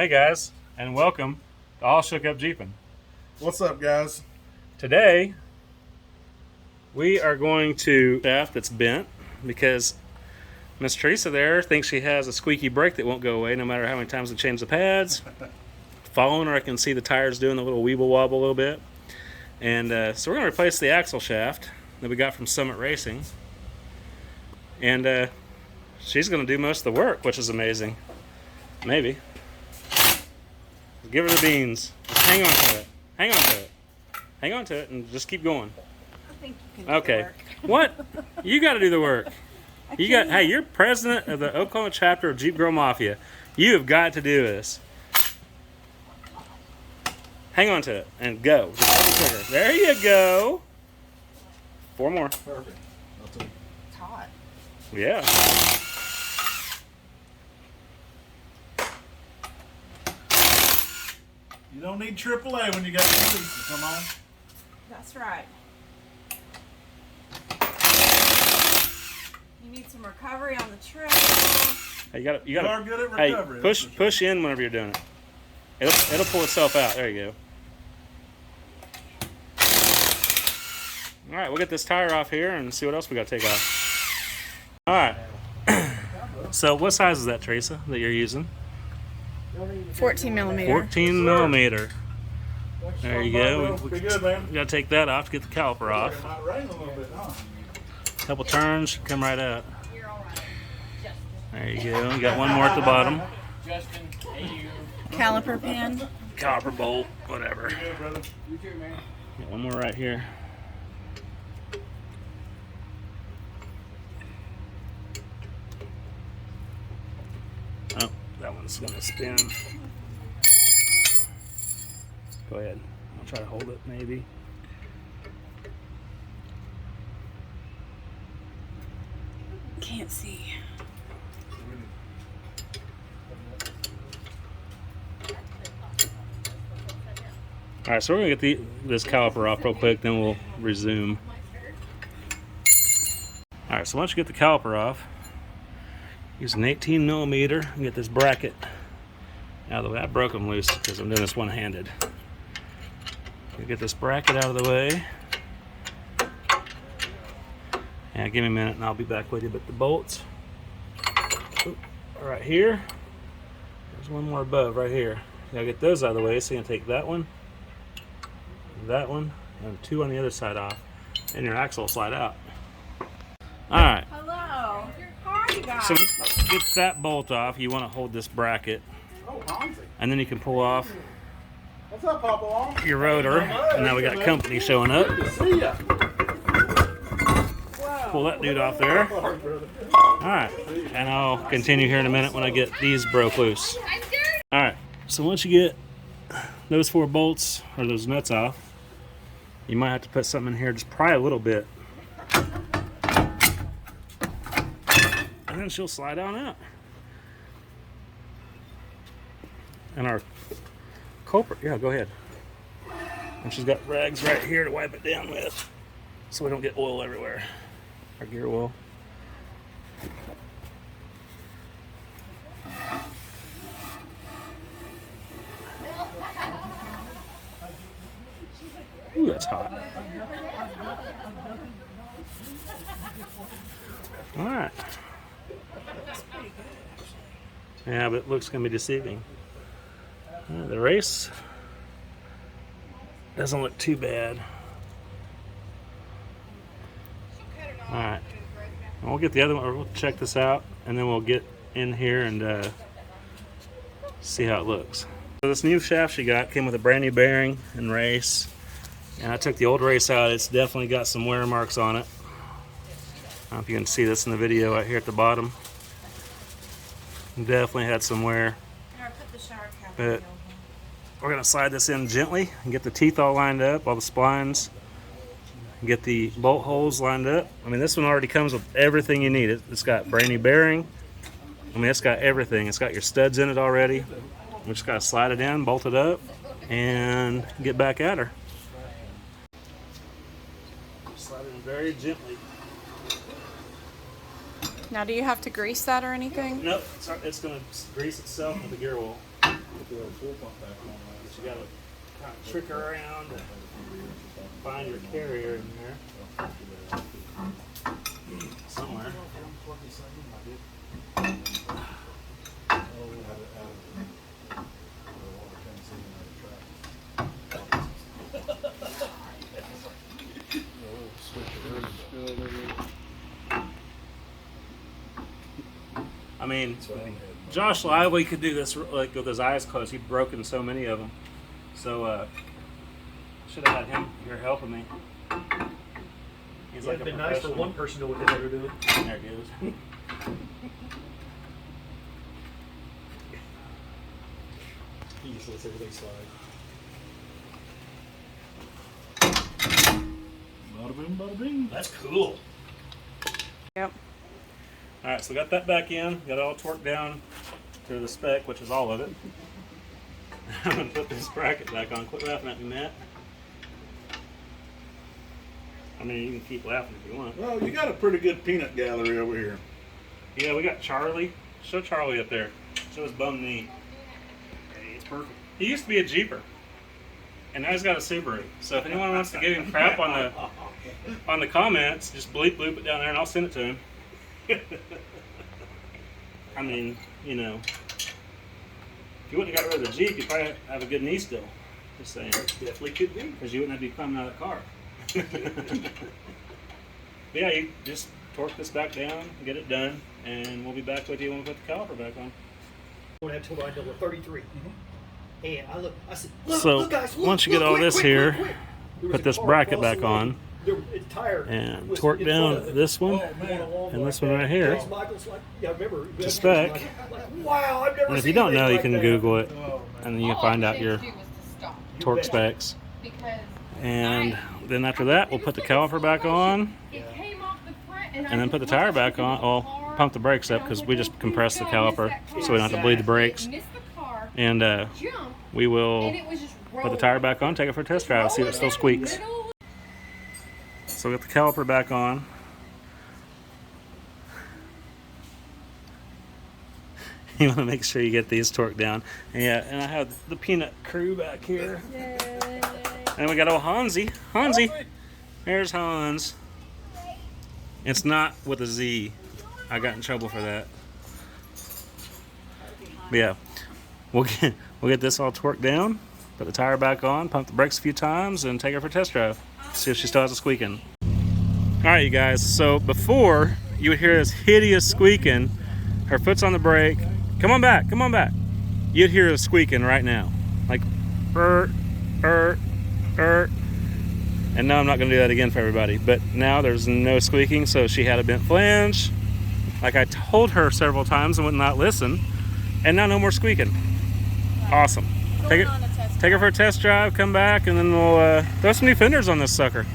Hey guys, and welcome to All Shook Up Jeepin'. What's up, guys? Today we are going to shaft that's bent because Miss Teresa there thinks she has a squeaky brake that won't go away no matter how many times we change the pads. Following her, I can see the tires doing the little weeble wobble a little bit. And so we're going to replace the axle shaft that we got from Summit Racing. And she's going to do most of the work, which is amazing. Maybe. Give her the beans. Just hang on to it. Hang on to it. Hang on to it and just keep going. I think you can do the work. What? You got to do the work. Hey, you're president of the Oklahoma chapter of Jeep Girl Mafia. You have got to do this. Hang on to it and go. Just there you go. 4 more. Perfect. It's hot. Yeah. You don't need AAA when you got two pieces. Come on. That's right. You need some recovery on the trail. Hey, you You are good at Hey, recovery. push in whenever you're doing it. It'll pull itself out. There you go. All right, we'll get this tire off here and see what else we got to take off. All right. So what size is that, Teresa, that you're using? 14 millimeter. 14 millimeter. There you go. Be good, man. We got to take that off to get the caliper off. It might rain a little bit, huh? Couple turns, should come right out. There you go. We got one more at the bottom. Caliper pin. Caliper bolt, whatever. Be good, brother. Got one more right here. Oh, that one's gonna spin. Go ahead. I'll try to hold it, maybe. Can't see. All right, so we're gonna get this caliper off real quick, then we'll resume. All right, so once you get the caliper off, use an 18 millimeter and get this bracket out of the way. I broke them loose because I'm doing this one-handed. Get this bracket out of the way. Yeah, give me a minute and I'll be back with you. But the bolts are right here. There's one more above right here. You gotta get those out of the way. So you're gonna take that one, and 2 on the other side off, and your axle will slide out. All right. Hello. How are you guys? So get that bolt off. You want to hold this bracket, Oh, Hansi. and then you can pull off What's up, Papa? your rotor. And now we got company showing up. Good to see ya. Pull that dude off there. Sorry, brother. All right, and I'll continue here in a minute when I get these broke loose. All right, so once you get those 4 bolts or those nuts off, you might have to put something in here, just pry a little bit, and then she'll slide on out. And our culprit, yeah, go ahead. And she's got rags right here to wipe it down with, so we don't get oil everywhere. Our gear oil. Ooh, that's hot. All right. Yeah, but it looks gonna be deceiving. The race doesn't look too bad. All right. And we'll get the other one. We'll check this out, and then we'll get in here and see how it looks. So this new shaft she got came with a brand new bearing and race. And I took the old race out. It's definitely got some wear marks on it. I don't know if you can see this in the video right here at the bottom. Definitely had some wear. But we're going to slide this in gently and get the teeth all lined up, all the splines. Get the bolt holes lined up. I mean, this one already comes with everything you need. It's got brand new bearing. I mean, it's got everything. It's got your studs in it already. We just got to slide it in, bolt it up, and get back at her. Slide it in very gently. Now, do you have to grease that or anything? Nope, it's going to grease itself with the gear oil. Put the old pool pump back on. But you gotta kind of trick her around and find your carrier in there somewhere. I mean, Josh Lively could do this like with his eyes closed. He'd broken so many of them. So should have had him here helping me. He's Yeah, like it'd a been nice for professional. one person to know what the hell they're doing. There it goes. He just lets everything slide. Bada boom, bada bing. That's cool. Yep. All right, so got that back in. Got it all torqued down to the spec, which is all of it. I'm gonna put this bracket back on. Quit laughing at me, Matt. I mean, you can keep laughing if you want. Well, you got a pretty good peanut gallery over here. Yeah, we got Charlie. Show Charlie up there. Show his bum knee. Hey, it's perfect. He used to be a Jeeper, and now he's got a Subaru. So if anyone wants to give him crap on the comments, just bleep it down there, and I'll send it to him. I mean, you know, if you wouldn't have got rid of the Jeep, you'd probably have a good knee still. Just saying. Definitely could be. Because you wouldn't have to be climbing out of the car. But yeah, you just torque this back down, get it done, and we'll be back with you when we put the caliper back on. When I told her I know 33. And I said, look, So, look, guys, look, once you get look, all quick, this quick, here, quick, quick. There was put a this car bracket across back the on, road. Its tire and was torque in front down of it. this one, And this one right here. Michael's like, yeah, I remember. To spec. Like, wow, I've never And if seen you don't know, anything you like can that. Google it, Oh, and then you can All find I out had your to do was to stop torque bet. specs. because And then after that, we'll put the caliper back on, it came off the front and and then put the tire back on. Well, pump the brakes up because we just compressed the caliper, so we don't have to bleed the brakes. Missed the car, And jumped, we will and it was just put the tire back on, take it for a test drive, see if it still squeaks. So we got the caliper back on. You want to make sure you get these torqued down. And yeah, and I have the peanut crew back here. And we got old Hansi. Hansi. There's Hans. It's not with a Z. I got in trouble for that. But yeah, we'll get this all torqued down, put the tire back on, pump the brakes a few times, and take her for a test drive. See if she still has a squeaking. All right, you guys. So before you would hear this hideous squeaking, her foot's on the brake. Come on back, come on back. You'd hear a squeaking right now, like, And now I'm not gonna do that again for everybody. But now there's no squeaking, so she had a bent flange, like I told her several times and would not listen. And now no more squeaking. Awesome. Take her for a test drive, come back, and then we'll throw some new fenders on this sucker.